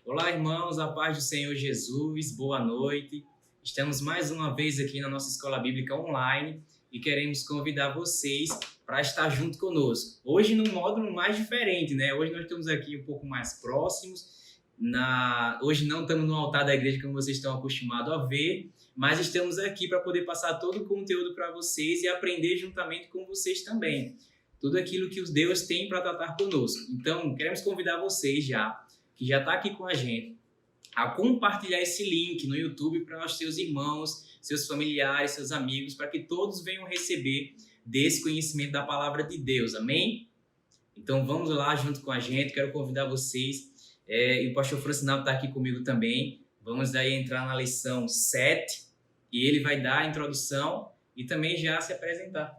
Olá, irmãos, a paz do Senhor Jesus, boa noite. Estamos mais uma vez aqui na nossa Escola Bíblica Online e queremos convidar vocês para estar junto conosco. Hoje num módulo mais diferente, né? Hoje nós estamos aqui um pouco mais próximos. Hoje não estamos no altar da igreja como vocês estão acostumados a ver, mas estamos aqui para poder passar todo o conteúdo para vocês e aprender juntamente com vocês também. Tudo aquilo que os Deus tem para tratar conosco. Então, queremos convidar vocês que já está aqui com a gente, a compartilhar esse link no YouTube para os seus irmãos, seus familiares, seus amigos, para que todos venham receber desse conhecimento da palavra de Deus, amém? Então vamos lá junto com a gente, quero convidar vocês, e o pastor Francinaldo está aqui comigo também, vamos daí entrar na lição 7, e ele vai dar a introdução e também já se apresentar.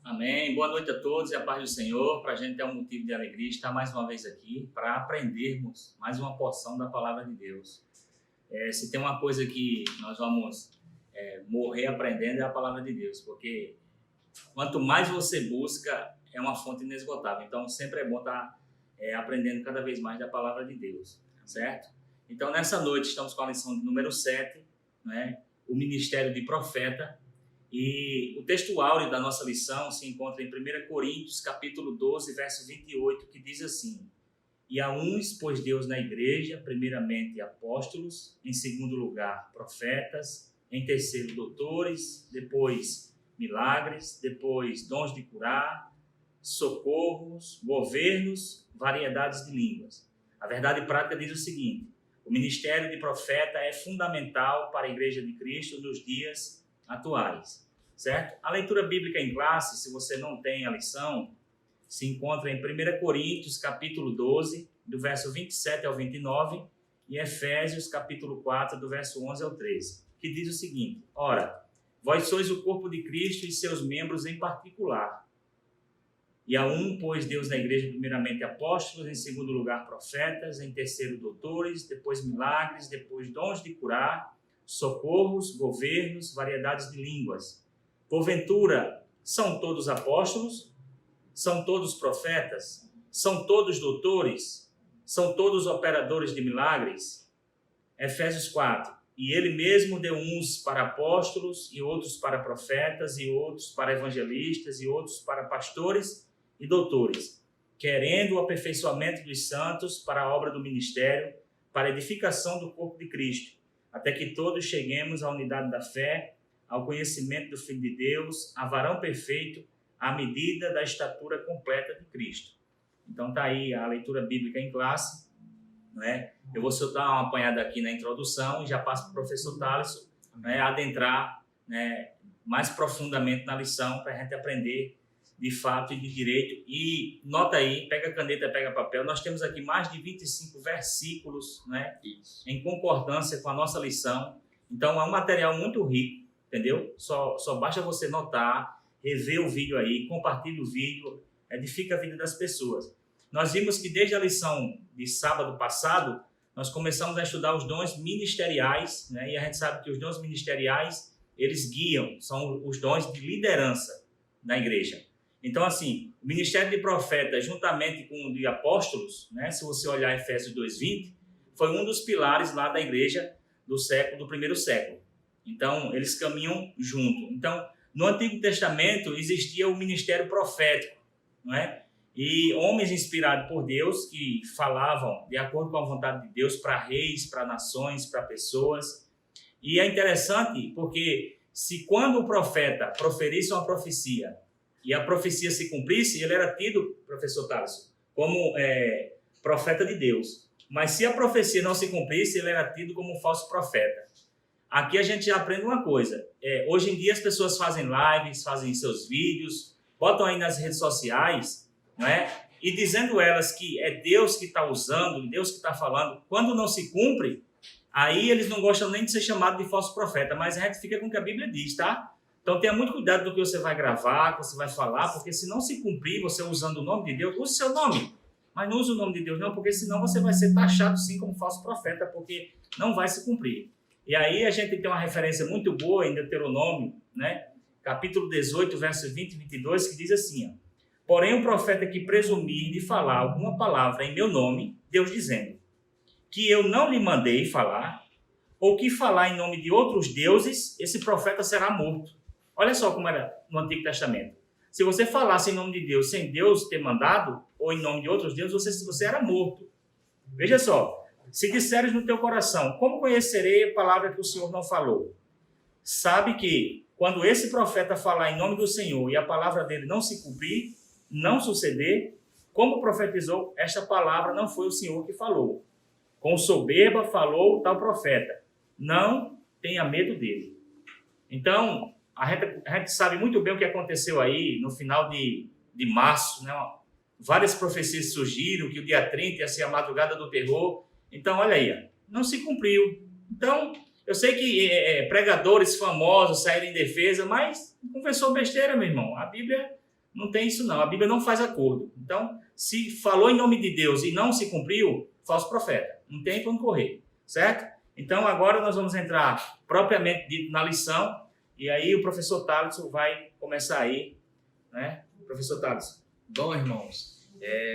Amém. Boa noite a todos e a paz do Senhor. Para a gente é um motivo de alegria estar mais uma vez aqui para aprendermos mais uma porção da palavra de Deus. Se tem uma coisa que nós vamos morrer aprendendo é a palavra de Deus, porque quanto mais você busca, é uma fonte inesgotável. Então, sempre é bom estar aprendendo cada vez mais da palavra de Deus, certo? Então, nessa noite, estamos com a lição de número 7, né? O ministério de profeta. E o texto áureo da nossa lição se encontra em 1 Coríntios, capítulo 12, verso 28, que diz assim: E a uns pôs Deus na igreja, primeiramente apóstolos, em segundo lugar profetas, em terceiro doutores, depois milagres, depois dons de curar, socorros, governos, variedades de línguas. A verdade prática diz o seguinte: o ministério de profeta é fundamental para a igreja de Cristo nos dias atuais, certo? A leitura bíblica em classe, se você não tem a lição, se encontra em 1 Coríntios, capítulo 12, do verso 27 ao 29, e Efésios, capítulo 4, do verso 11 ao 13, que diz o seguinte: Ora, vós sois o corpo de Cristo e seus membros em particular. E a um pôs Deus na igreja primeiramente apóstolos, em segundo lugar profetas, em terceiro doutores, depois milagres, depois dons de curar, socorros, governos, variedades de línguas. Porventura, são todos apóstolos? São todos profetas? São todos doutores? São todos operadores de milagres? Efésios 4. E ele mesmo deu uns para apóstolos, e outros para profetas, e outros para evangelistas, e outros para pastores e doutores, querendo o aperfeiçoamento dos santos para a obra do ministério, para a edificação do corpo de Cristo, até que todos cheguemos à unidade da fé, ao conhecimento do Filho de Deus, a varão perfeito, à medida da estatura completa de Cristo. Então está aí a leitura bíblica em classe, né? Eu vou só dar uma apanhada aqui na introdução e já passo para o professor Thaleson, né, adentrar, né, mais profundamente na lição para a gente aprender de fato e de direito. E nota aí, pega caneta, pega papel, nós temos aqui mais de 25 versículos, né, em concordância com a nossa lição. Então é um material muito rico, entendeu? Só basta você notar, rever o vídeo aí, compartilhe o vídeo, edifica a vida das pessoas. Nós vimos que desde a lição de sábado passado, nós começamos a estudar os dons ministeriais, né? E a gente sabe que os dons ministeriais, eles guiam, são os dons de liderança da igreja. Então, assim, o ministério de profeta, juntamente com o de apóstolos, né? Se você olhar Efésios 2:20, foi um dos pilares lá da igreja do primeiro século. Então, eles caminham junto. Então, no Antigo Testamento existia o ministério profético, não é? E homens inspirados por Deus que falavam de acordo com a vontade de Deus para reis, para nações, para pessoas. E é interessante porque se quando o profeta proferisse uma profecia e a profecia se cumprisse, ele era tido, professor Thaleson, como profeta de Deus. Mas se a profecia não se cumprisse, ele era tido como um falso profeta. Aqui a gente já aprende uma coisa. Hoje em dia as pessoas fazem lives, fazem seus vídeos, botam aí nas redes sociais, não é? E dizendo elas que é Deus que está usando, Deus que está falando. Quando não se cumpre, aí eles não gostam nem de ser chamados de falso profeta, mas retifica com o que a Bíblia diz, tá? Então tenha muito cuidado do que você vai gravar, que você vai falar, porque se não se cumprir, você usando o nome de Deus, use seu nome, mas não use o nome de Deus não, porque senão você vai ser taxado sim como falso profeta, porque não vai se cumprir. E aí a gente tem uma referência muito boa em Deuteronômio, né? Capítulo 18, verso 20 e 22, que diz assim, ó: Porém, o profeta que presumir de falar alguma palavra em meu nome, Deus dizendo, que eu não lhe mandei falar, ou que falar em nome de outros deuses, esse profeta será morto. Olha só como era no Antigo Testamento. Se você falasse em nome de Deus, sem Deus ter mandado, ou em nome de outros deuses, você era morto. Veja só, se disseres no teu coração, como conhecerei a palavra que o Senhor não falou? Sabe que quando esse profeta falar em nome do Senhor e a palavra dele não se cumprir, não suceder, como profetizou, esta palavra não foi o Senhor que falou. Com soberba falou o tal profeta. Não tenha medo dele. Então, a gente sabe muito bem o que aconteceu aí no final de março, né? Várias profecias surgiram, que o dia 30 ia ser a madrugada do terror. Então, olha aí, não se cumpriu. Então, eu sei que pregadores famosos saíram em defesa, mas confessou besteira, meu irmão. A Bíblia não tem isso não, a Bíblia não faz acordo. Então, se falou em nome de Deus e não se cumpriu, falso profeta. Não tem para onde correr, certo? Então, agora nós vamos entrar propriamente dito na lição, e aí o professor Thaleson vai começar aí, né? Professor Thaleson. Bom, irmãos,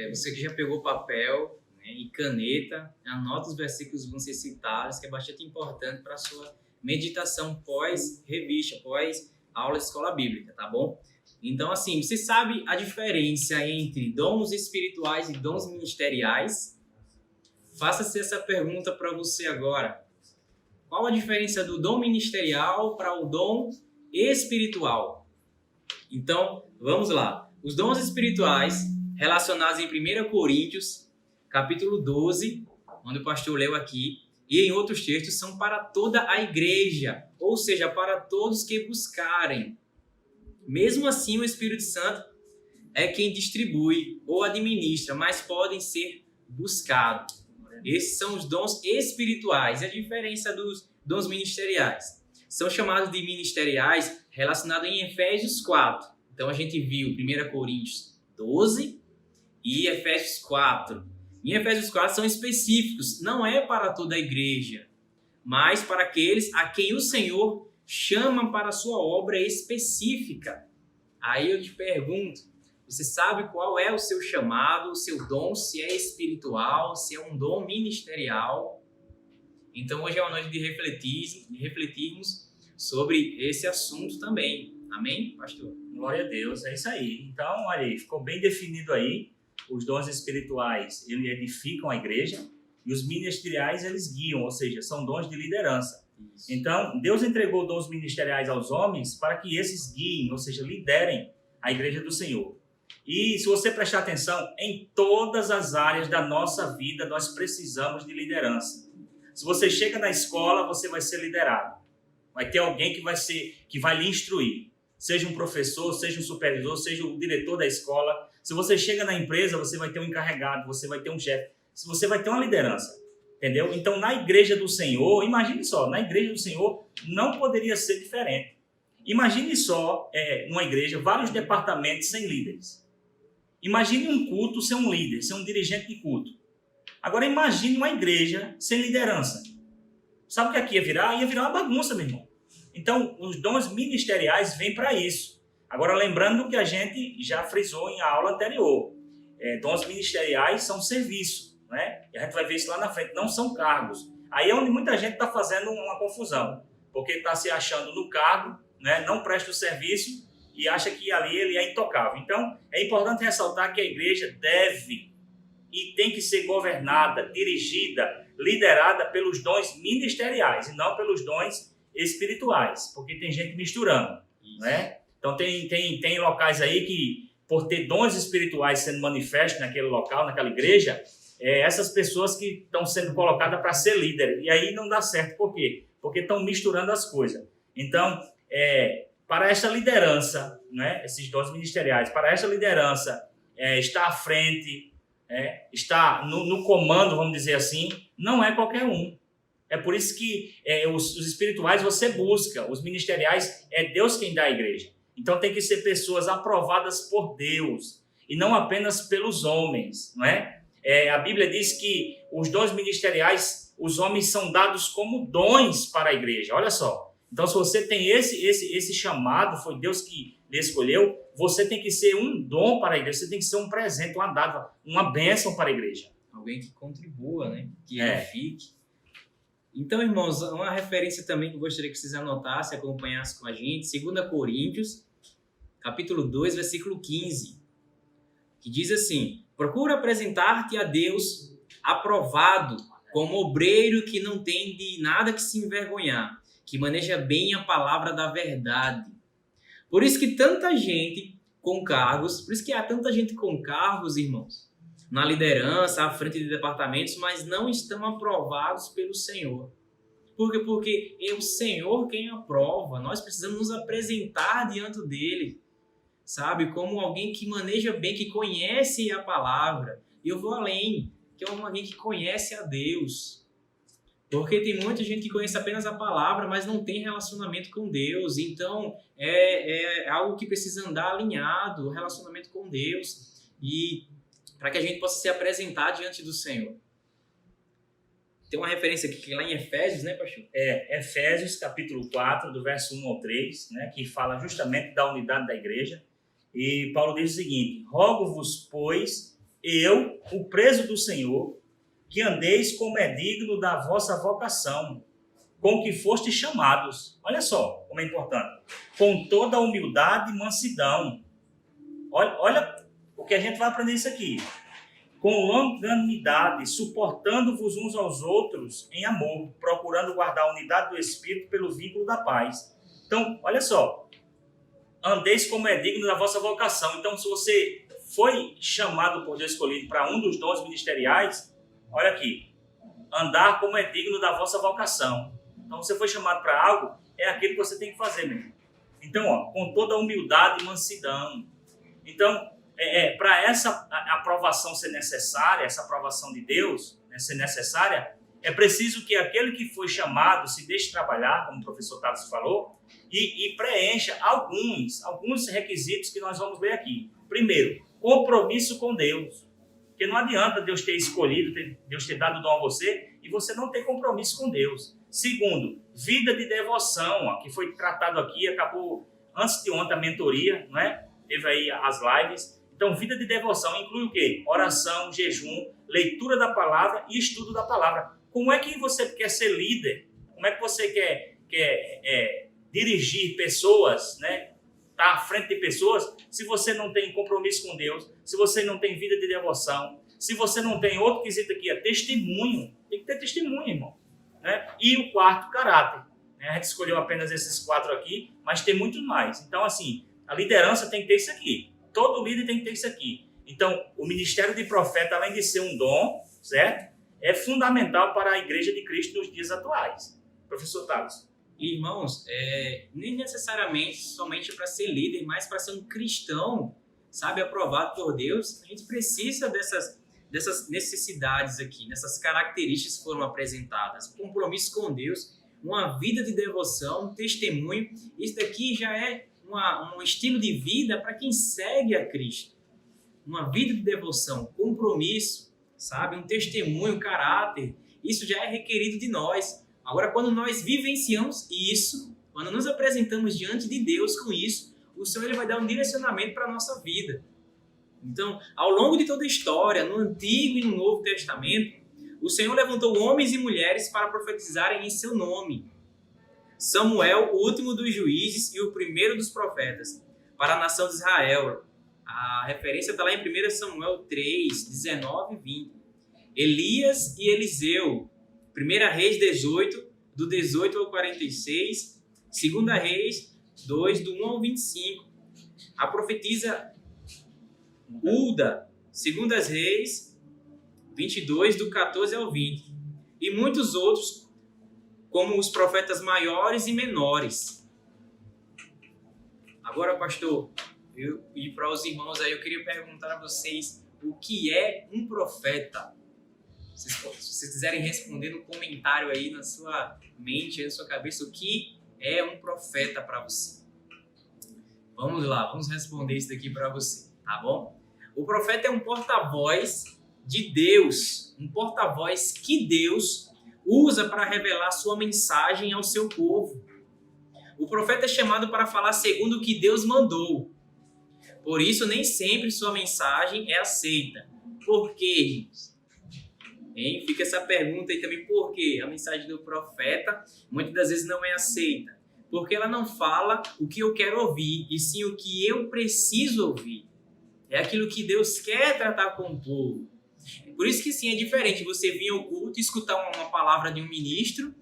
você que já pegou papel, né, e caneta, anota os versículos que vão ser citados, que é bastante importante para a sua meditação pós-revista, pós-aula de escola bíblica, tá bom? Então, assim, você sabe a diferença entre dons espirituais e dons ministeriais? Faça-se essa pergunta para você agora. Qual a diferença do dom ministerial para o dom espiritual? Então, vamos lá. Os dons espirituais, relacionados em 1 Coríntios, capítulo 12, onde o pastor leu aqui, e em outros textos, são para toda a igreja, ou seja, para todos que buscarem. Mesmo assim, o Espírito Santo é quem distribui ou administra, mas podem ser buscados. Esses são os dons espirituais, a diferença dos dons ministeriais. São chamados de ministeriais relacionados em Efésios 4. Então, a gente viu 1 Coríntios 12 e Efésios 4. Em Efésios 4 são específicos, não é para toda a igreja, mas para aqueles a quem o Senhor chama para a sua obra específica. Aí eu te pergunto, você sabe qual é o seu chamado, o seu dom, se é espiritual, se é um dom ministerial? Então hoje é uma noite de refletirmos sobre esse assunto também. Amém, pastor? Glória a Deus, é isso aí. Então, olha aí, ficou bem definido aí. Os dons espirituais, eles edificam a igreja, e os ministeriais, eles guiam, ou seja, são dons de liderança. Isso. Então, Deus entregou dons ministeriais aos homens para que esses guiem, ou seja, liderem a igreja do Senhor. E se você prestar atenção, em todas as áreas da nossa vida, nós precisamos de liderança. Se você chega na escola, você vai ser liderado. Vai ter alguém que vai lhe instruir. Seja um professor, seja um supervisor, seja o diretor da escola. Se você chega na empresa, você vai ter um encarregado, você vai ter um chefe. Você vai ter uma liderança, entendeu? Então, na igreja do Senhor, imagine só, na igreja do Senhor não poderia ser diferente. Imagine só, numa igreja, vários departamentos sem líderes. Imagine um culto sem um líder, sem um dirigente de culto. Agora, imagine uma igreja sem liderança. Sabe o que aqui ia virar? Ia virar uma bagunça, meu irmão. Então, os dons ministeriais vêm para isso. Agora, lembrando que a gente já frisou em aula anterior. Dons ministeriais são serviço, né? E a gente vai ver isso lá na frente, não são cargos. Aí é onde muita gente está fazendo uma confusão, porque está se achando no cargo, né? Não presta o serviço e acha que ali ele é intocável. Então, é importante ressaltar que a igreja deve e tem que ser governada, dirigida, liderada pelos dons ministeriais e não pelos dons espirituais, porque tem gente misturando, né? Então tem locais aí que, por ter dons espirituais sendo manifestos naquele local, naquela igreja, essas pessoas que estão sendo colocadas para ser líder, e aí não dá certo. Por quê? Porque estão misturando as coisas. Então, para essa liderança, né, esses dons ministeriais, para essa liderança estar à frente, estar no comando, vamos dizer assim, não é qualquer um. É por isso que os espirituais você busca, os ministeriais é Deus quem dá à igreja. Então tem que ser pessoas aprovadas por Deus e não apenas pelos homens, não é? A Bíblia diz que os dons ministeriais, os homens são dados como dons para a igreja. Olha só. Então se você tem esse chamado, foi Deus que lhe escolheu, você tem que ser um dom para a igreja, você tem que ser um presente, uma dádiva, uma bênção para a igreja. Alguém que contribua, né? Que edifique. Então, irmãos, uma referência também que eu gostaria que vocês anotassem, acompanhassem com a gente, 2 Coríntios, capítulo 2, versículo 15, que diz assim: procura apresentar-te a Deus aprovado, como obreiro que não tem de nada que se envergonhar, que maneja bem a palavra da verdade. Por isso que tanta gente com cargos, por isso que há tanta gente com cargos, irmãos, na liderança, à frente de departamentos, mas não estão aprovados pelo Senhor. Por quê? Porque é o Senhor quem aprova. Nós precisamos nos apresentar diante dele, sabe? Como alguém que maneja bem, que conhece a palavra. E eu vou além, que é alguém que conhece a Deus. Porque tem muita gente que conhece apenas a palavra, mas não tem relacionamento com Deus. Então, é algo que precisa andar alinhado, o relacionamento com Deus. E para que a gente possa se apresentar diante do Senhor. Tem uma referência aqui que lá em Efésios, né, pastor? Efésios, capítulo 4, do verso 1 ao 3, né, que fala justamente da unidade da igreja. E Paulo diz o seguinte: rogo-vos, pois, eu, o preso do Senhor, que andeis como é digno da vossa vocação, com que fostes chamados. Olha só como é importante. Com toda a humildade e mansidão. Olha o que a gente vai aprender isso aqui. Com longanimidade, suportando-vos uns aos outros em amor, procurando guardar a unidade do Espírito pelo vínculo da paz. Então, olha só. Andeis como é digno da vossa vocação. Então, se você foi chamado por Deus, escolhido para um dos dons ministeriais, olha aqui. Andar como é digno da vossa vocação. Então, você foi chamado para algo, é aquilo que você tem que fazer mesmo. Então, com toda a humildade e mansidão. Então, para essa aprovação ser necessária, essa aprovação de Deus, né, ser necessária, é preciso que aquele que foi chamado se deixe trabalhar, como o professor Tavis falou, e preencha alguns requisitos que nós vamos ver aqui. Primeiro, compromisso com Deus. Porque não adianta Deus ter escolhido, Deus ter dado o dom a você e você não ter compromisso com Deus. Segundo, vida de devoção, que foi tratado aqui, acabou antes de ontem a mentoria, não é? Teve aí as lives. Então, vida de devoção inclui o quê? Oração, jejum, leitura da palavra e estudo da palavra. Como é que você quer ser líder? Como é que você quer dirigir pessoas, né? Estar à frente de pessoas, se você não tem compromisso com Deus, se você não tem vida de devoção, se você não tem outro quesito aqui, testemunho. Tem que ter testemunho, irmão. Né? E o quarto, caráter. Né? A gente escolheu apenas esses 4 aqui, mas tem muito mais. Então, assim, a liderança tem que ter isso aqui. Todo líder tem que ter isso aqui. Então, o ministério de profeta, além de ser um dom, certo? É fundamental para a igreja de Cristo nos dias atuais. Professor Tavis. Irmãos, nem necessariamente somente para ser líder, mas para ser um cristão, sabe, aprovado por Deus, a gente precisa dessas necessidades aqui, dessas características que foram apresentadas. Compromisso com Deus, uma vida de devoção, um testemunho. Isso daqui já é um estilo de vida para quem segue a Cristo. Uma vida de devoção, compromisso, sabe, um testemunho, caráter. Isso já é requerido de nós. Agora, quando nós vivenciamos isso, quando nos apresentamos diante de Deus com isso, o Senhor ele vai dar um direcionamento para a nossa vida. Então, ao longo de toda a história, no Antigo e no Novo Testamento, o Senhor levantou homens e mulheres para profetizarem em seu nome. Samuel, o último dos juízes e o primeiro dos profetas, para a nação de Israel. A referência está lá em 1 Samuel 3, 19 e 20. Elias e Eliseu, 1 Reis 18, do 18 ao 46, 2 Reis 2, do 1 ao 25. A profetisa Hulda, 2 Reis 22, do 14 ao 20. E muitos outros, como os profetas maiores e menores. Agora, pastor, e para os irmãos aí, eu queria perguntar a vocês o que é um profeta. Se vocês quiserem responder no comentário aí, na sua mente, na sua cabeça, o que é um profeta para você? Vamos lá, vamos responder isso daqui para você, tá bom? O profeta é um porta-voz de Deus, um porta-voz que Deus usa para revelar sua mensagem ao seu povo. O profeta é chamado para falar segundo o que Deus mandou. Por isso, nem sempre sua mensagem é aceita. Por quê, irmãos? Hein? Fica essa pergunta aí também, por quê? A mensagem do profeta muitas das vezes não é aceita. Porque ela não fala o que eu quero ouvir, e sim o que eu preciso ouvir. É aquilo que Deus quer tratar com o povo. Por isso que sim, é diferente você vir ao culto e escutar uma palavra de um ministro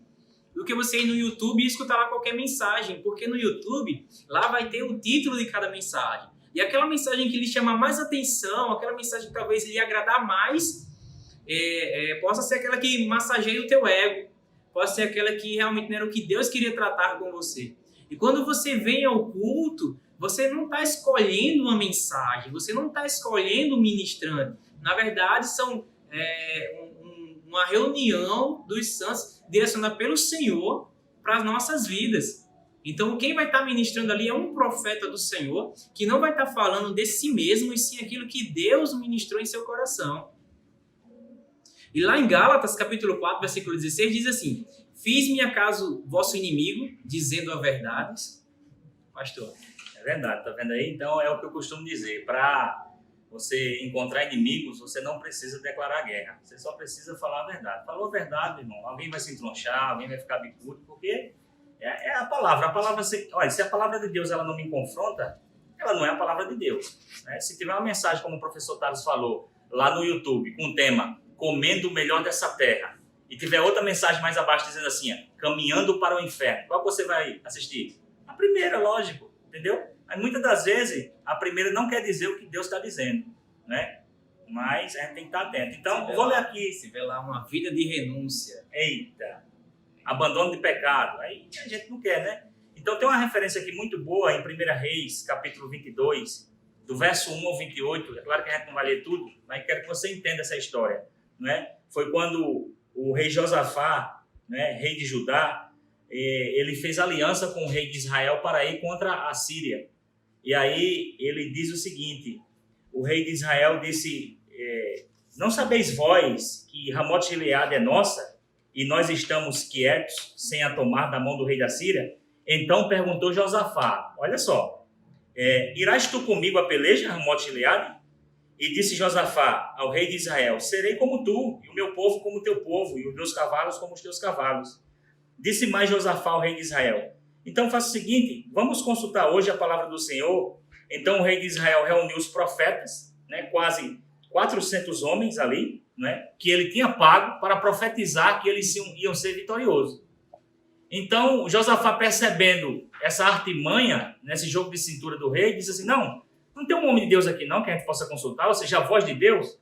do que você ir no YouTube e escutar lá qualquer mensagem. Porque no YouTube, lá vai ter o título de cada mensagem. E aquela mensagem que lhe chama mais atenção, aquela mensagem que talvez lhe agradar mais, possa ser aquela que massageia o teu ego, pode ser aquela que realmente não era o que Deus queria tratar com você. E quando você vem ao culto, você não está escolhendo uma mensagem, você não está escolhendo um ministrante. Na verdade, são uma reunião dos santos direcionada pelo Senhor para as nossas vidas. Então, quem vai estar ministrando ali é um profeta do Senhor, que não vai estar falando de si mesmo, e sim aquilo que Deus ministrou em seu coração. E lá em Gálatas, capítulo 4, versículo 16, diz assim: fiz-me acaso vosso inimigo, dizendo a verdade? Pastor. É verdade, tá vendo aí? Então, é o que eu costumo dizer. Para você encontrar inimigos, você não precisa declarar guerra. Você só precisa falar a verdade. Falou a verdade, irmão. Alguém vai se entronchar, alguém vai ficar bicudo, porque é a palavra. Olha, se a palavra de Deus ela não me confronta, ela não é a palavra de Deus. Né? Se tiver uma mensagem, como o professor Thales falou, lá no YouTube, com o tema Comendo o Melhor dessa Terra, e tiver outra mensagem mais abaixo dizendo assim, caminhando para o inferno, qual você vai assistir? A primeira, lógico, entendeu? Mas muitas das vezes, a primeira não quer dizer o que Deus está dizendo, né? Mas a gente tem que estar atento. Então, vou ler aqui. Se vê lá uma vida de renúncia. Eita! Abandono de pecado. Aí a gente não quer, né? Então, tem uma referência aqui muito boa em 1 Reis, capítulo 22, do verso 1 ao 28. É claro que a gente não vai ler tudo, mas quero que você entenda essa história, né? Foi quando o rei Josafá, né, rei de Judá, ele fez aliança com o rei de Israel para ir contra a Síria. E aí ele diz o seguinte: o rei de Israel disse, não sabeis vós que Ramote-Gileade é nossa, e nós estamos quietos, sem a tomar da mão do rei da Síria? Então perguntou Josafá, olha só, irás tu comigo a peleja, Ramote-Gileade? E disse Josafá ao rei de Israel, serei como tu, e o meu povo como o teu povo, e os meus cavalos como os teus cavalos. Disse mais Josafá ao rei de Israel, então faça o seguinte, vamos consultar hoje a palavra do Senhor. Então o rei de Israel reuniu os profetas, né, quase 400 homens ali, né, que ele tinha pago para profetizar que eles iam ser vitoriosos. Então Josafá, percebendo essa artimanha nesse jogo de cintura do rei, disse assim, não tem um homem de Deus aqui não que a gente possa consultar, ou seja, a voz de Deus.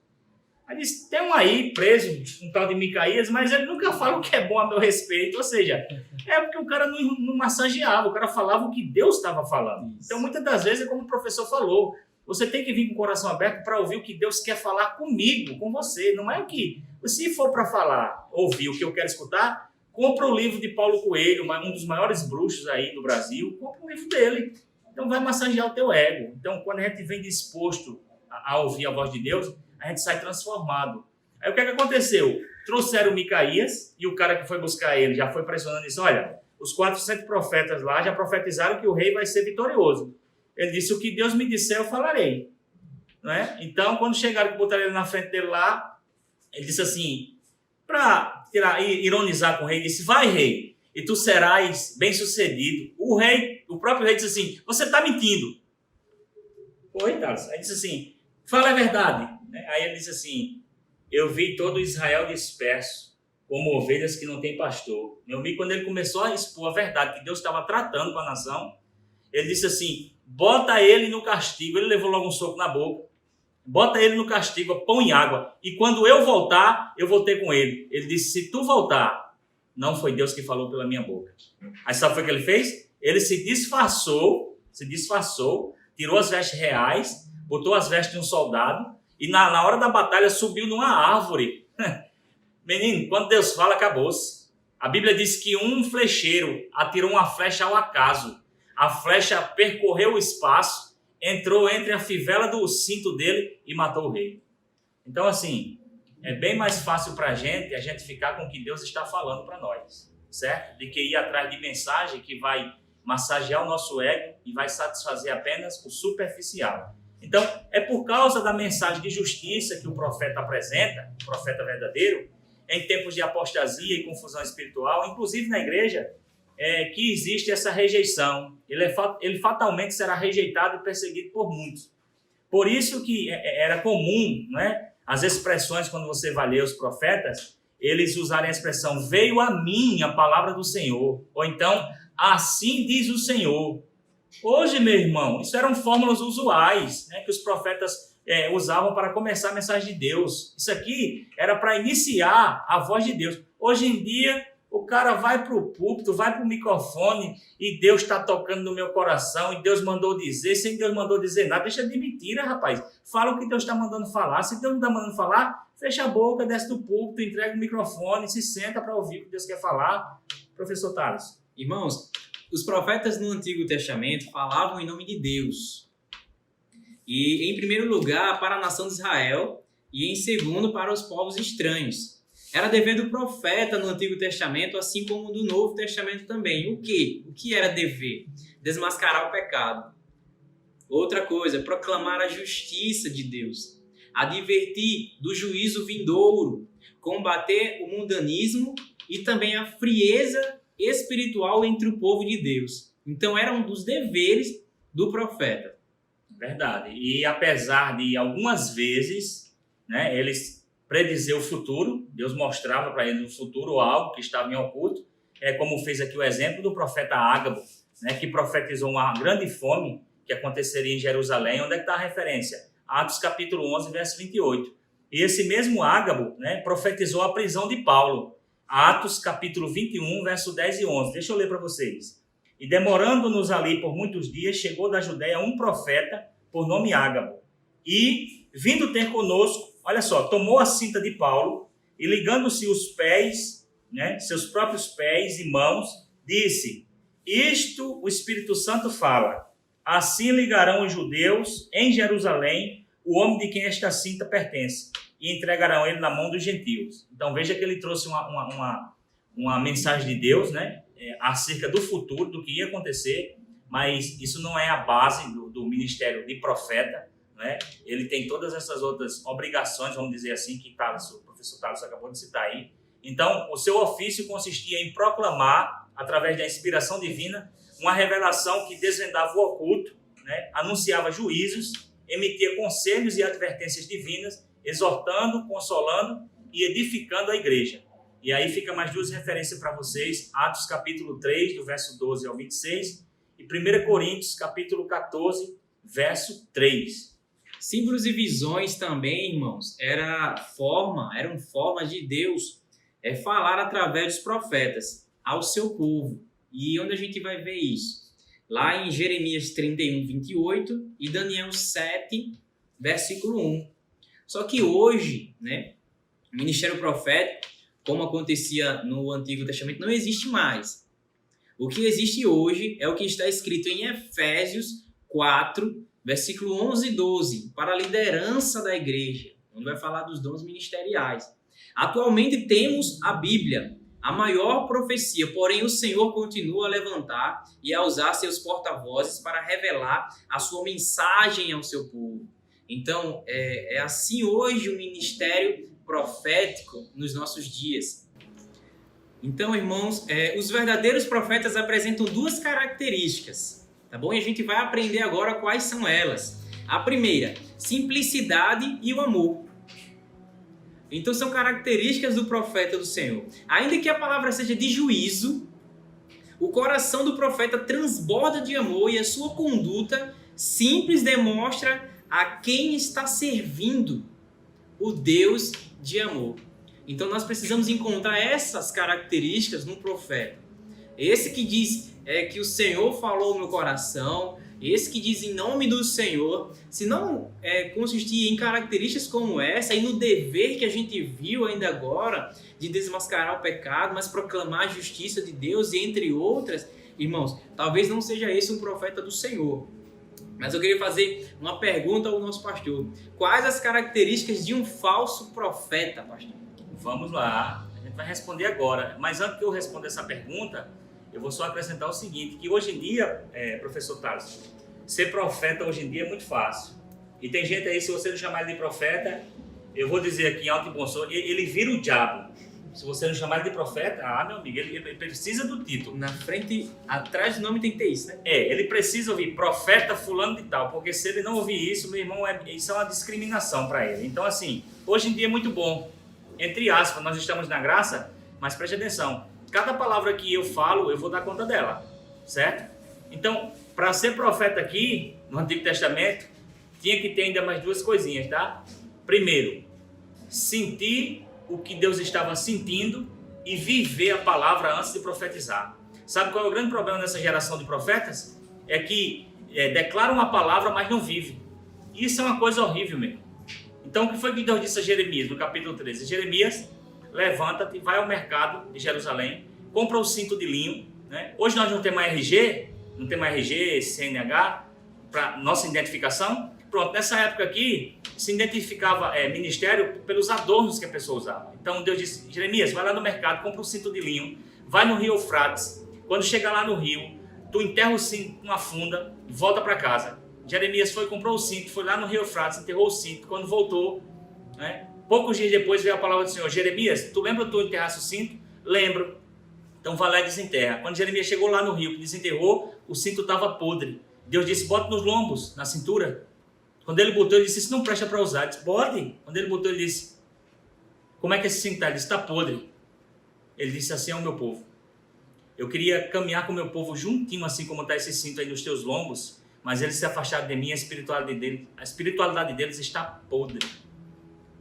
Aí disse, tem um aí preso, um tal de Micaías, mas ele nunca fala o que é bom a meu respeito, ou seja, é porque o cara não massageava, o cara falava o que Deus estava falando. Isso. Então muitas das vezes é como o professor falou, você tem que vir com o coração aberto para ouvir o que Deus quer falar comigo, com você, não é o que, se for para falar, ouvir o que eu quero escutar, compra o livro de Paulo Coelho, um dos maiores bruxos aí do Brasil, compra o livro dele. Então vai massagear o teu ego. Então quando a gente vem disposto a ouvir a voz de Deus, a gente sai transformado. Aí o que aconteceu? Trouxeram Micaías e o cara que foi buscar ele já foi pressionando e disse, olha, os 400 profetas lá já profetizaram que o rei vai ser vitorioso. Ele disse, o que Deus me disser eu falarei. Não é? Então quando chegaram que botaram ele na frente dele lá, ele disse assim, para ironizar com o rei, disse, vai rei, e tu serás bem-sucedido. O próprio rei disse assim, você está mentindo. Foi, Thales. Aí disse assim, fala a verdade. Aí ele disse assim, eu vi todo Israel disperso, como ovelhas que não têm pastor. Meu amigo, quando ele começou a expor a verdade que Deus estava tratando com a nação, ele disse assim, bota ele no castigo. Ele levou logo um soco na boca. Bota ele no castigo, pão e água. E quando eu voltar, eu vou ter com ele. Ele disse, se tu voltar, não foi Deus que falou pela minha boca. Aí sabe o que ele fez? Ele se disfarçou, tirou as vestes reais, botou as vestes de um soldado e na hora da batalha subiu numa árvore. Menino, quando Deus fala, acabou-se. A Bíblia diz que um flecheiro atirou uma flecha ao acaso. A flecha percorreu o espaço, entrou entre a fivela do cinto dele e matou o rei. Então, assim, é bem mais fácil para a gente ficar com o que Deus está falando para nós, certo? De que ir atrás de mensagem que vai massagear o nosso ego e vai satisfazer apenas o superficial. Então, é por causa da mensagem de justiça que o profeta apresenta, o profeta verdadeiro, em tempos de apostasia e confusão espiritual, inclusive na igreja, que existe essa rejeição. Ele fatalmente será rejeitado e perseguido por muitos. Por isso que era comum, né, as expressões, quando você vai ler os profetas, eles usarem a expressão, veio a mim a palavra do Senhor, ou então, assim diz o Senhor. Hoje, meu irmão, isso eram fórmulas usuais, né, que os profetas usavam para começar a mensagem de Deus. Isso aqui era para iniciar a voz de Deus. Hoje em dia, o cara vai para o púlpito, vai para o microfone e Deus está tocando no meu coração e Deus mandou dizer, sem Deus mandou dizer nada, deixa de mentira, rapaz. Fala o que Deus está mandando falar. Se Deus não está mandando falar, fecha a boca, desce do púlpito, entrega o microfone, se senta para ouvir o que Deus quer falar. Professor Thales. Irmãos, os profetas no Antigo Testamento falavam em nome de Deus. E, em primeiro lugar, para a nação de Israel e, em segundo, para os povos estranhos. Era dever do profeta no Antigo Testamento, assim como do Novo Testamento também. O quê? O que era dever? Desmascarar o pecado. Outra coisa, proclamar a justiça de Deus. Advertir do juízo vindouro. Combater o mundanismo e também a frieza espiritual entre o povo de Deus. Então, era um dos deveres do profeta. Verdade. E apesar de algumas vezes, né, eles predizer o futuro, Deus mostrava para eles no futuro algo que estava em oculto, como fez aqui o exemplo do profeta Ágabo, né, que profetizou uma grande fome que aconteceria em Jerusalém. Onde é que está a referência? Atos capítulo 11, verso 28. E esse mesmo Ágabo, né, profetizou a prisão de Paulo. Atos capítulo 21, verso 10 e 11. Deixa eu ler para vocês. E demorando-nos ali por muitos dias, chegou da Judeia um profeta por nome Ágabo. E, vindo ter conosco, olha só, tomou a cinta de Paulo e, ligando-se os pés, né, seus próprios pés e mãos, disse, isto o Espírito Santo fala, assim ligarão os judeus em Jerusalém o homem de quem esta cinta pertence e entregarão ele na mão dos gentios. Então veja que ele trouxe uma mensagem de Deus, né, acerca do futuro, do que ia acontecer, mas isso não é a base do ministério de profeta, né? Ele tem todas essas outras obrigações, vamos dizer assim, que o professor Thales acabou de citar aí. Então, o seu ofício consistia em proclamar, através da inspiração divina, uma revelação que desvendava o oculto, né? Anunciava juízos, emitia conselhos e advertências divinas, exortando, consolando e edificando a igreja. E aí fica mais duas referências para vocês, Atos capítulo 3, do verso 12 ao 26, e 1 Coríntios capítulo 14, verso 3. Símbolos e visões também, irmãos, eram formas de Deus falar através dos profetas ao seu povo. E onde a gente vai ver isso? Lá em Jeremias 31, 28 e Daniel 7, versículo 1. Só que hoje, né, o ministério profético, como acontecia no Antigo Testamento, não existe mais. O que existe hoje é o que está escrito em Efésios 4, versículo 11 e 12, para a liderança da igreja, onde vai falar dos dons ministeriais. Atualmente temos a Bíblia, a maior profecia, porém o Senhor continua a levantar e a usar seus porta-vozes para revelar a sua mensagem ao seu povo. Então, é assim hoje o ministério profético nos nossos dias. Então, irmãos, os verdadeiros profetas apresentam duas características, tá bom? E a gente vai aprender agora quais são elas. A primeira, simplicidade e o amor. Então, são características do profeta do Senhor. Ainda que a palavra seja de juízo, o coração do profeta transborda de amor e a sua conduta simples demonstra a quem está servindo o Deus de amor. Então, nós precisamos encontrar essas características no profeta. Esse que diz que o Senhor falou no meu coração, esse que diz em nome do Senhor, se não consistir em características como essa e no dever que a gente viu ainda agora de desmascarar o pecado, mas proclamar a justiça de Deus, e entre outras, irmãos, talvez não seja esse um profeta do Senhor. Mas eu queria fazer uma pergunta ao nosso pastor. Quais as características de um falso profeta, pastor? Vamos lá, a gente vai responder agora. Mas antes que eu responda essa pergunta, eu vou só acrescentar o seguinte, que hoje em dia, professor Thales, ser profeta hoje em dia é muito fácil. E tem gente aí, se você não chamar ele de profeta, eu vou dizer aqui em alto e bom som, ele vira o diabo. Se você não chamar ele de profeta, meu amigo, ele precisa do título. Na frente, atrás do nome tem que ter isso, né? Ele precisa ouvir profeta fulano de tal, porque se ele não ouvir isso, meu irmão, isso é uma discriminação para ele. Então, assim, hoje em dia é muito bom. Entre aspas, nós estamos na graça, mas preste atenção. Cada palavra que eu falo, eu vou dar conta dela, certo? Então, para ser profeta aqui, no Antigo Testamento, tinha que ter ainda mais duas coisinhas, tá? Primeiro, sentir o que Deus estava sentindo e viver a palavra antes de profetizar. Sabe qual é o grande problema dessa geração de profetas? É que declaram a palavra, mas não vivem. Isso é uma coisa horrível mesmo. Então, o que foi que Deus disse a Jeremias, no capítulo 13? Jeremias, levanta-te, vai ao mercado de Jerusalém, compra o cinto de linho, né? Hoje nós não temos mais RG, CNH, para nossa identificação. Pronto, nessa época aqui, se identificava ministério pelos adornos que a pessoa usava. Então Deus disse, Jeremias, vai lá no mercado, compra um cinto de linho, vai no rio Eufrates, quando chegar lá no rio, tu enterra o cinto com uma funda, volta para casa. Jeremias foi, comprou o cinto, foi lá no rio Eufrates, enterrou o cinto, quando voltou, né, poucos dias depois veio a palavra do Senhor, Jeremias, tu lembra que tu enterrasse o cinto? Lembro. Então vai lá e desenterra. Quando Jeremias chegou lá no rio, que desenterrou, o cinto estava podre. Deus disse, bota nos lombos, na cintura. Quando ele botou, ele disse, isso não presta para usar. Ele disse, bote. Quando ele botou, ele disse, como é que esse cinto está? Ele disse, está podre. Ele disse, assim é o meu povo. Eu queria caminhar com o meu povo juntinho, assim como está esse cinto aí nos teus lombos, mas eles se afastaram de mim, a espiritualidade deles está podre.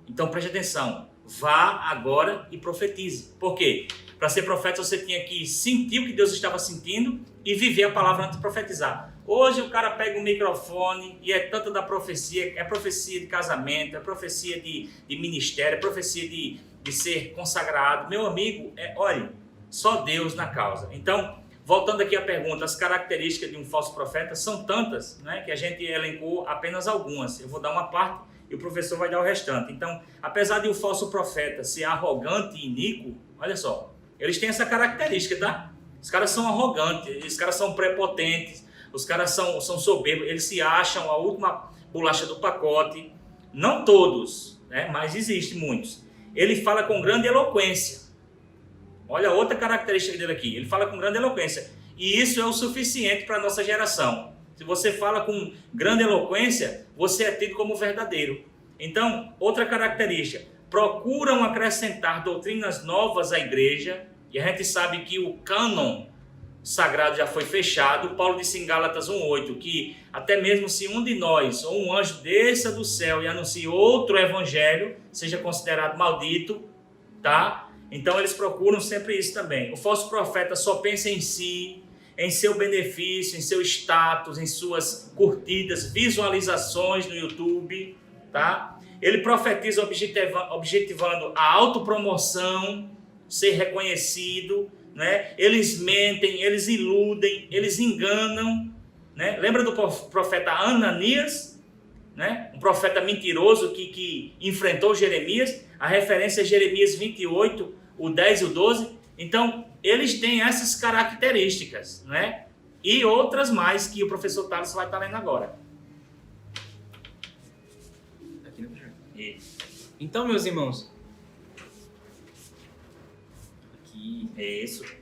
Então preste atenção, vá agora e profetize. Por quê? Para ser profeta você tinha que sentir o que Deus estava sentindo e viver a palavra antes de profetizar. Hoje o cara pega um microfone e é tanto da profecia, é profecia de casamento, é profecia de ministério, é profecia de ser consagrado. Meu amigo, olha, só Deus na causa. Então, voltando aqui à pergunta, as características de um falso profeta são tantas, né, que a gente elencou apenas algumas. Eu vou dar uma parte e o professor vai dar o restante. Então, apesar de um falso profeta ser arrogante e iníquo, olha só, eles têm essa característica, tá? Os caras são arrogantes, os caras são prepotentes, os caras são soberbos, eles se acham a última bolacha do pacote. Não todos, né, mas existem muitos. Ele fala com grande eloquência. Olha outra característica dele aqui. Ele fala com grande eloquência. E isso é o suficiente para a nossa geração. Se você fala com grande eloquência, você é tido como verdadeiro. Então, outra característica. Procuram acrescentar doutrinas novas à igreja. E a gente sabe que o cânon sagrado já foi fechado. Paulo disse em Gálatas 1:8 que até mesmo se um de nós ou um anjo desça do céu e anuncie outro evangelho, seja considerado maldito, tá? Então eles procuram sempre isso também. O falso profeta só pensa em si, em seu benefício, em seu status, em suas curtidas, visualizações no YouTube, tá? Ele profetiza objetivando a autopromoção, ser reconhecido, né? Eles mentem, eles iludem, eles enganam, né? Lembra do profeta Ananias, né? Um profeta mentiroso que enfrentou Jeremias. A referência é Jeremias 28, o 10 e o 12. Então, eles têm essas características, né? E outras mais que o professor Thales vai estar lendo agora. Aqui no projeto. Então, meus irmãos, aqui,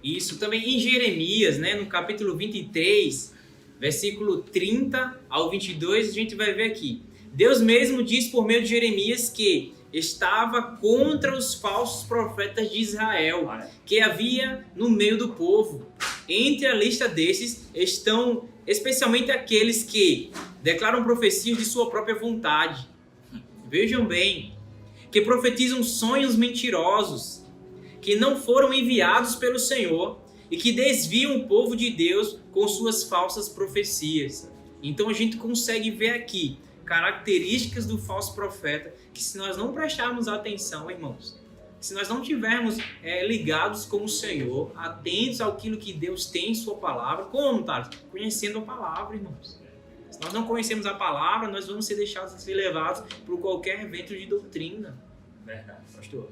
isso também em Jeremias, né? No capítulo 23, versículo 30 ao 22, a gente vai ver aqui. Deus mesmo diz por meio de Jeremias que estava contra os falsos profetas de Israel, que havia no meio do povo. Entre a lista desses estão especialmente aqueles que declaram profecias de sua própria vontade. Vejam bem, que profetizam sonhos mentirosos, que não foram enviados pelo Senhor e que desviam o povo de Deus com suas falsas profecias. Então a gente consegue ver aqui características do falso profeta que, se nós não prestarmos atenção, irmãos, se nós não tivermos ligados com o Senhor, atentos àquilo que Deus tem em sua palavra, como, Thales? Conhecendo a palavra, irmãos. Se nós não conhecemos a palavra, nós vamos ser deixados de ser levados por qualquer evento de doutrina. Verdade, pastor.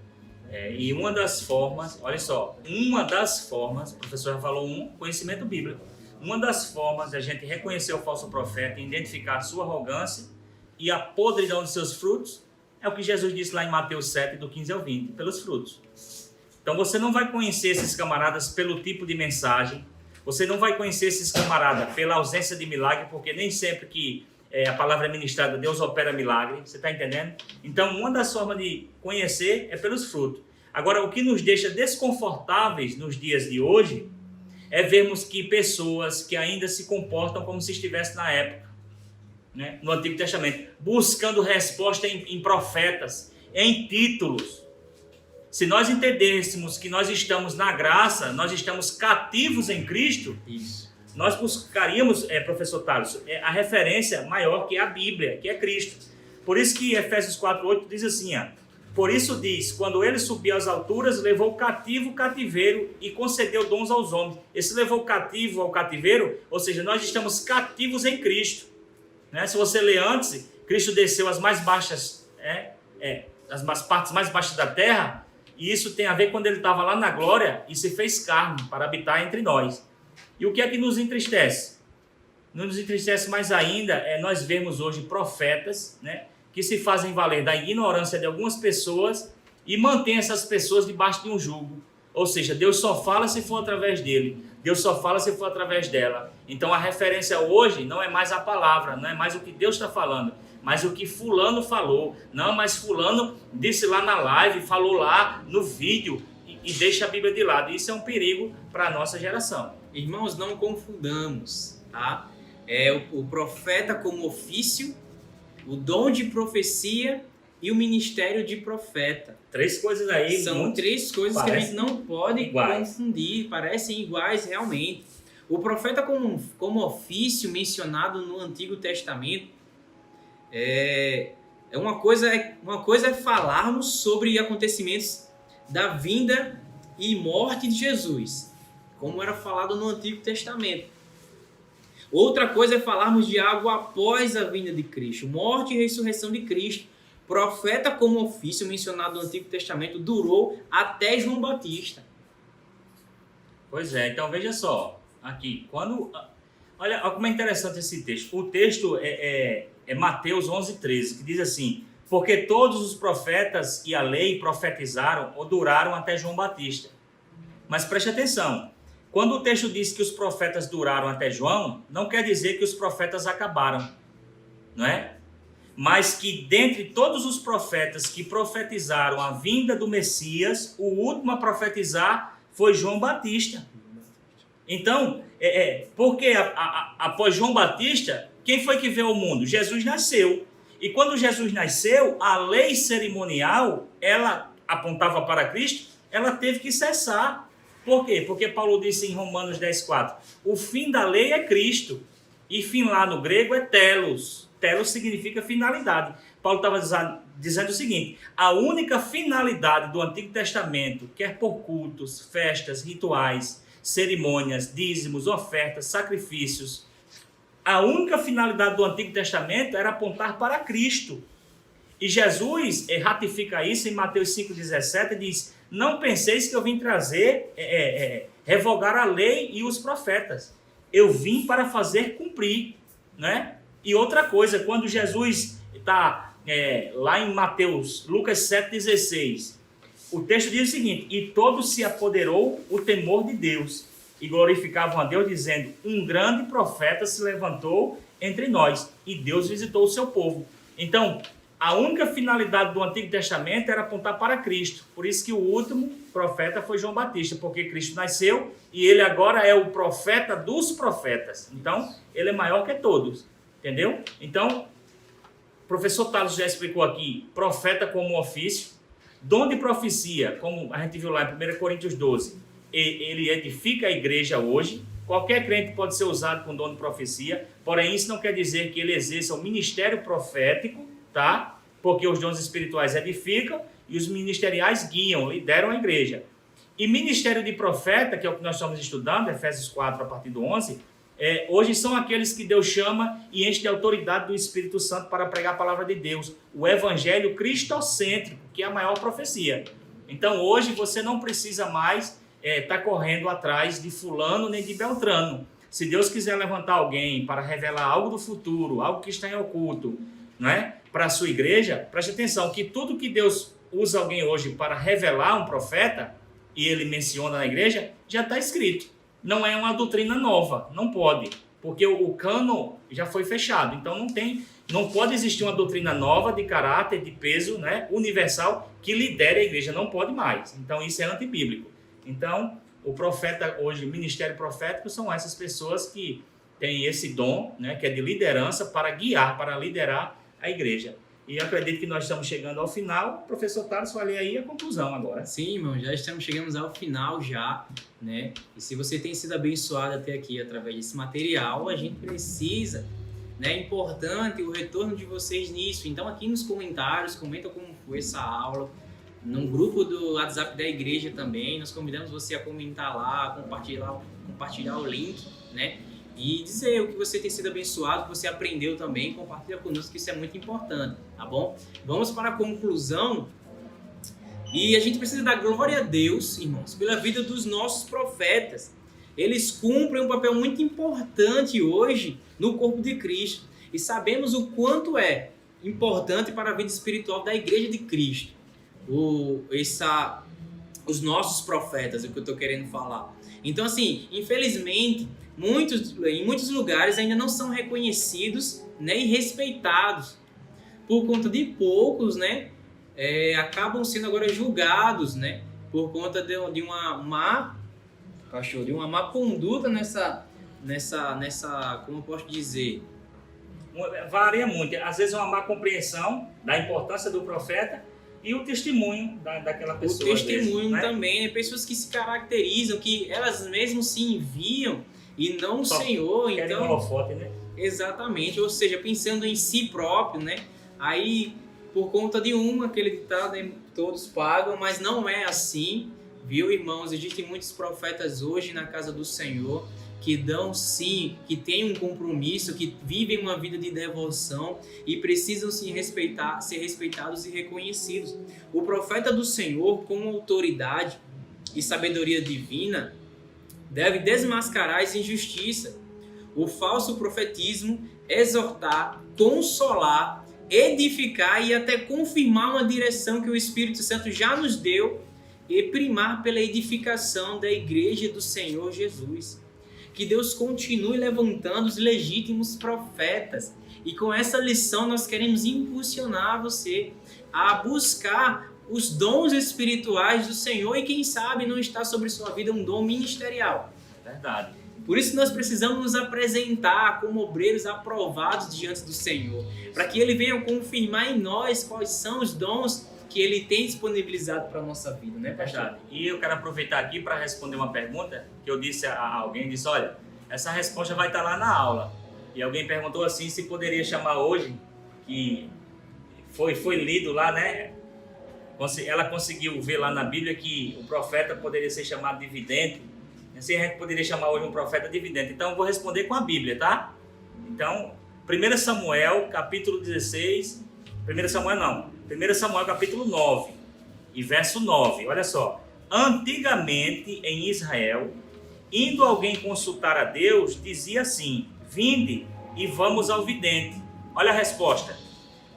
E uma das formas, olha só, o professor já falou conhecimento bíblico. Uma das formas de a gente reconhecer o falso profeta e identificar a sua arrogância e a podridão de seus frutos é o que Jesus disse lá em Mateus 7, do 15 ao 20, pelos frutos. Então você não vai conhecer esses camaradas pelo tipo de mensagem, você não vai conhecer esses camaradas pela ausência de milagre, porque nem sempre que a palavra é ministrada, Deus opera milagre, você está entendendo? Então uma das formas de conhecer é pelos frutos. Agora, o que nos deixa desconfortáveis nos dias de hoje é vermos que pessoas que ainda se comportam como se estivesse na época, né, no Antigo Testamento, buscando resposta em profetas, em títulos. Se nós entendêssemos que nós estamos na graça, nós estamos cativos em Cristo, Isso. nós buscaríamos, professor Thales, a referência maior que é a Bíblia, que é Cristo. Por isso que Efésios 4:8 diz assim, por isso diz, quando ele subiu às alturas, levou cativo o cativeiro e concedeu dons aos homens. Esse levou cativo ao cativeiro, ou seja, nós estamos cativos em Cristo. Né? Se você ler antes, Cristo desceu às mais baixas, as partes mais baixas da terra, e isso tem a ver quando ele estava lá na glória e se fez carne para habitar entre nós. E o que é que nos entristece? Nos entristece mais ainda nós vemos hoje profetas, né, que se fazem valer da ignorância de algumas pessoas e mantêm essas pessoas debaixo de um jugo. Ou seja, Deus só fala se for através dele, Deus só fala se for através dela. Então a referência hoje não é mais a palavra, não é mais o que Deus está falando, mas o que fulano falou. Não, mas fulano disse lá na live, falou lá no vídeo e deixa a Bíblia de lado. Isso é um perigo para a nossa geração. Irmãos, não confundamos, tá? O profeta como ofício, o dom de profecia e o ministério de profeta. Três coisas aí. São três coisas que a gente não pode confundir, parecem iguais realmente. O profeta como ofício mencionado no Antigo Testamento, uma coisa é falarmos sobre acontecimentos da vinda e morte de Jesus, como era falado no Antigo Testamento. Outra coisa é falarmos de algo após a vinda de Cristo, morte e ressurreição de Cristo. Profeta como ofício mencionado no Antigo Testamento durou até João Batista. Pois é, então veja só, aqui, olha como é interessante esse texto. O texto é Mateus 11:13, que diz assim, porque todos os profetas e a lei profetizaram ou duraram até João Batista. Mas preste atenção, quando o texto diz que os profetas duraram até João, não quer dizer que os profetas acabaram, não é? Mas que dentre todos os profetas que profetizaram a vinda do Messias, o último a profetizar foi João Batista. Então, porque após João Batista, quem foi que veio ao mundo? Jesus nasceu. E quando Jesus nasceu, a lei cerimonial, ela apontava para Cristo, ela teve que cessar. Por quê? Porque Paulo disse em Romanos 10:4, o fim da lei é Cristo, e fim lá no grego é telos. Telos significa finalidade. Paulo estava dizendo o seguinte, a única finalidade do Antigo Testamento, quer por cultos, festas, rituais, cerimônias, dízimos, ofertas, sacrifícios, a única finalidade do Antigo Testamento era apontar para Cristo. E Jesus ratifica isso em Mateus 5,17 e diz, não penseis que eu vim trazer, revogar a lei e os profetas. Eu vim para fazer cumprir, né? E outra coisa, quando Jesus está lá em Lucas 7,16, o texto diz o seguinte, e todo se apoderou o temor de Deus, e glorificavam a Deus, dizendo, um grande profeta se levantou entre nós, e Deus visitou o seu povo. Então, a única finalidade do Antigo Testamento era apontar para Cristo. Por isso que o último profeta foi João Batista, porque Cristo nasceu e ele agora é o profeta dos profetas. Então, ele é maior que todos. Entendeu? Então, o professor Thales já explicou aqui, profeta como ofício, dom de profecia, como a gente viu lá em 1 Coríntios 12, ele edifica a igreja hoje. Qualquer crente pode ser usado com dom de profecia, porém isso não quer dizer que ele exerça o ministério profético, tá? Porque os dons espirituais edificam e os ministeriais guiam, lideram a igreja. E ministério de profeta, que é o que nós estamos estudando, Efésios 4, a partir do 11, hoje são aqueles que Deus chama e enche de autoridade do Espírito Santo para pregar a palavra de Deus, o evangelho cristocêntrico, que é a maior profecia. Então hoje você não precisa mais estar correndo atrás de fulano nem de beltrano. Se Deus quiser levantar alguém para revelar algo do futuro, algo que está em oculto, não é? Para a sua igreja, preste atenção que tudo que Deus usa alguém hoje para revelar um profeta, e ele menciona na igreja, já está escrito. Não é uma doutrina nova, não pode, porque o cânon já foi fechado. Então não pode existir uma doutrina nova de caráter, de peso, né, universal que lidere a igreja, não pode mais. Então isso é antibíblico. Então o profeta hoje, o ministério profético, são essas pessoas que têm esse dom, né, que é de liderança para guiar, para liderar a igreja. E eu acredito que nós estamos chegando ao final. Professor Thales, falei aí a conclusão agora. Sim, irmão, chegamos ao final já, né? E se você tem sido abençoado até aqui através desse material, a gente precisa, né? É importante o retorno de vocês nisso. Então aqui nos comentários, comenta como foi essa aula. No grupo do WhatsApp da igreja também, nós convidamos você a comentar lá, compartilhar o link, né? E dizer o que você tem sido abençoado, o que você aprendeu também, compartilha conosco, que isso é muito importante, tá bom? Vamos para a conclusão. E a gente precisa dar glória a Deus, irmãos, pela vida dos nossos profetas. Eles cumprem um papel muito importante hoje no corpo de Cristo. E sabemos o quanto é importante para a vida espiritual da igreja de Cristo. Os nossos profetas, é o que eu estou querendo falar. Então, assim, infelizmente, em muitos lugares ainda não são reconhecidos, né, e respeitados. Por conta de poucos, né, acabam sendo agora julgados, né, por conta de uma má conduta nessa, como eu posso dizer? Varia muito. Às vezes é uma má compreensão da importância do profeta e o testemunho daquela pessoa. O testemunho vezes, né? também, né? Pessoas que se caracterizam, que elas mesmas se enviam e não o Senhor. Então, holofote, né? Exatamente, ou seja, pensando em si próprio, né? Aí, por conta de aquele ditado, né? Todos pagam, mas não é assim, viu, irmãos? Existem muitos profetas hoje na casa do Senhor que dão sim, que têm um compromisso, que vivem uma vida de devoção e precisam ser respeitados e reconhecidos. O profeta do Senhor, com autoridade e sabedoria divina, deve desmascarar as injustiças, o falso profetismo, exortar, consolar, edificar e até confirmar uma direção que o Espírito Santo já nos deu e primar pela edificação da igreja do Senhor Jesus. Que Deus continue levantando os legítimos profetas. E com essa lição nós queremos impulsionar você a buscar os dons espirituais do Senhor e quem sabe não está sobre sua vida um dom ministerial. Verdade. Por isso nós precisamos nos apresentar como obreiros aprovados diante do Senhor, para que Ele venha confirmar em nós quais são os dons que Ele tem disponibilizado para a nossa vida, né, pastor? Verdade. E eu quero aproveitar aqui para responder uma pergunta que eu disse a alguém, disse, olha, essa resposta vai estar lá na aula. E alguém perguntou assim, se poderia chamar hoje, que foi lido lá, né? Ela conseguiu ver lá na Bíblia que o profeta poderia ser chamado de vidente. Assim a gente poderia chamar hoje um profeta de vidente. Então eu vou responder com a Bíblia, tá? Então, 1 Samuel, capítulo 16... 1 Samuel capítulo 9 e verso 9, olha só. Antigamente em Israel, indo alguém consultar a Deus, dizia assim, vinde e vamos ao vidente. Olha a resposta.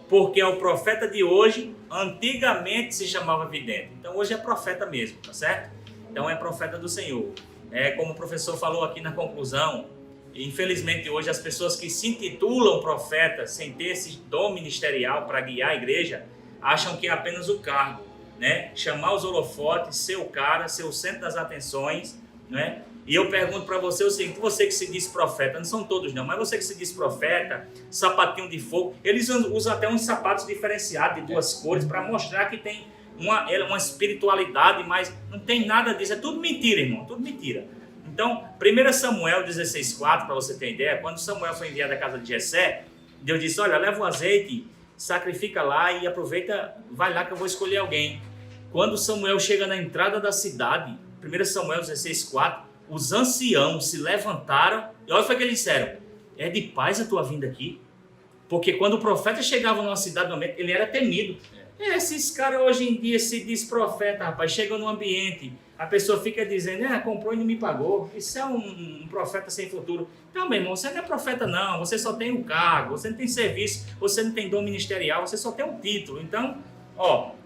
Porque é o profeta de hoje, antigamente se chamava vidente. Então hoje é profeta mesmo, tá certo? Então é profeta do Senhor. Como o professor falou aqui na conclusão, infelizmente hoje as pessoas que se intitulam profetas sem ter esse dom ministerial para guiar a igreja, acham que é apenas o cargo, né? Chamar os holofotes, ser o cara, ser o centro das atenções, né? E eu pergunto para você o seguinte, você que se diz profeta, não são todos não, mas você que se diz profeta, sapatinho de fogo, eles usam até uns sapatos diferenciados de duas cores para mostrar que tem uma espiritualidade, mas não tem nada disso, é tudo mentira, irmão, tudo mentira. Então, 1 Samuel 16,4, para você ter ideia, quando Samuel foi enviado à casa de Jessé, Deus disse, olha, leva o azeite, sacrifica lá e aproveita, vai lá que eu vou escolher alguém. Quando Samuel chega na entrada da cidade, 1 Samuel 16,4, os anciãos se levantaram e olha o que eles disseram, é de paz a tua vinda aqui? Porque quando o profeta chegava numa cidade, ele era temido. Esses caras hoje em dia se diz profeta, rapaz, chegam num ambiente, a pessoa fica dizendo, comprou e não me pagou, isso é um profeta sem futuro. Não, meu irmão, você não é profeta não, você só tem um cargo, você não tem serviço, você não tem dom ministerial, você só tem um título. Então,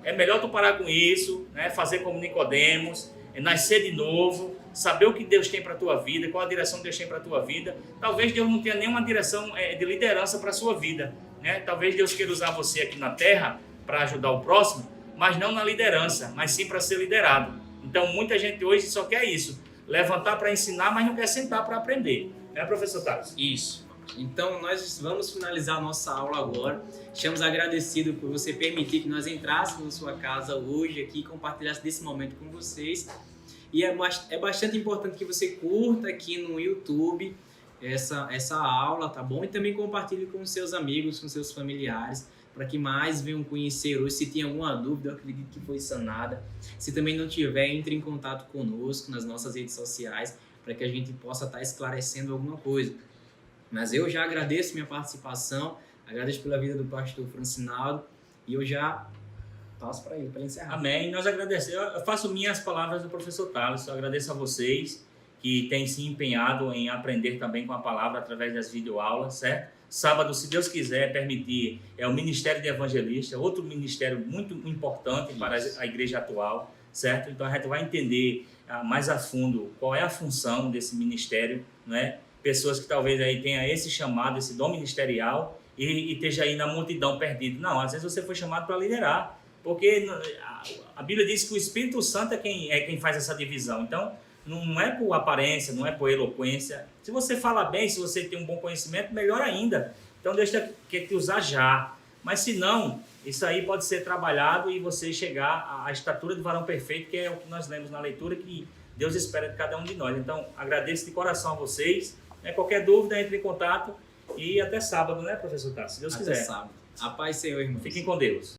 é melhor tu parar com isso, né? Fazer como Nicodemos, nascer de novo, saber o que Deus tem para a tua vida, qual a direção que Deus tem para a tua vida. Talvez Deus não tenha nenhuma direção de liderança para a sua vida, né? Talvez Deus queira usar você aqui na terra para ajudar o próximo, mas não na liderança, mas sim para ser liderado. Então, muita gente hoje só quer isso, levantar para ensinar, mas não quer sentar para aprender. É, professor Thales? Isso. Então, nós vamos finalizar a nossa aula agora. Estamos agradecidos por você permitir que nós entrássemos na sua casa hoje aqui e compartilhasse desse momento com vocês. E é bastante importante que você curta aqui no YouTube essa aula, tá bom? E também compartilhe com seus amigos, com seus familiares, para que mais venham conhecer hoje. Se tem alguma dúvida, eu acredito que foi sanada. Se também não tiver, entre em contato conosco nas nossas redes sociais, para que a gente possa estar esclarecendo alguma coisa. Mas eu já agradeço minha participação, agradeço pela vida do pastor Francinaldo, e eu já passo para ele, para encerrar. Amém. Nós agradecemos. Eu faço minhas palavras do professor Thales. Eu agradeço a vocês que têm se empenhado em aprender também com a palavra através das videoaulas, certo? Sábado, se Deus quiser permitir, é o Ministério de Evangelista, outro ministério muito importante para a igreja atual, certo? Então a gente vai entender mais a fundo qual é a função desse ministério, né? Pessoas que talvez aí tenham esse chamado, esse dom ministerial e esteja aí na multidão perdido. Não, às vezes você foi chamado para liderar, porque a Bíblia diz que o Espírito Santo é quem faz essa divisão. Então, não é por aparência, não é por eloquência. Se você fala bem, se você tem um bom conhecimento, melhor ainda. Então, Deus quer te usar já. Mas se não, isso aí pode ser trabalhado e você chegar à estatura de varão perfeito, que é o que nós lemos na leitura, que Deus espera de cada um de nós. Então, agradeço de coração a vocês. Qualquer dúvida, entre em contato. E até sábado, né, professor Tassi? Se Deus quiser. Até sábado. A paz, Senhor, irmãos. Fiquem com Deus.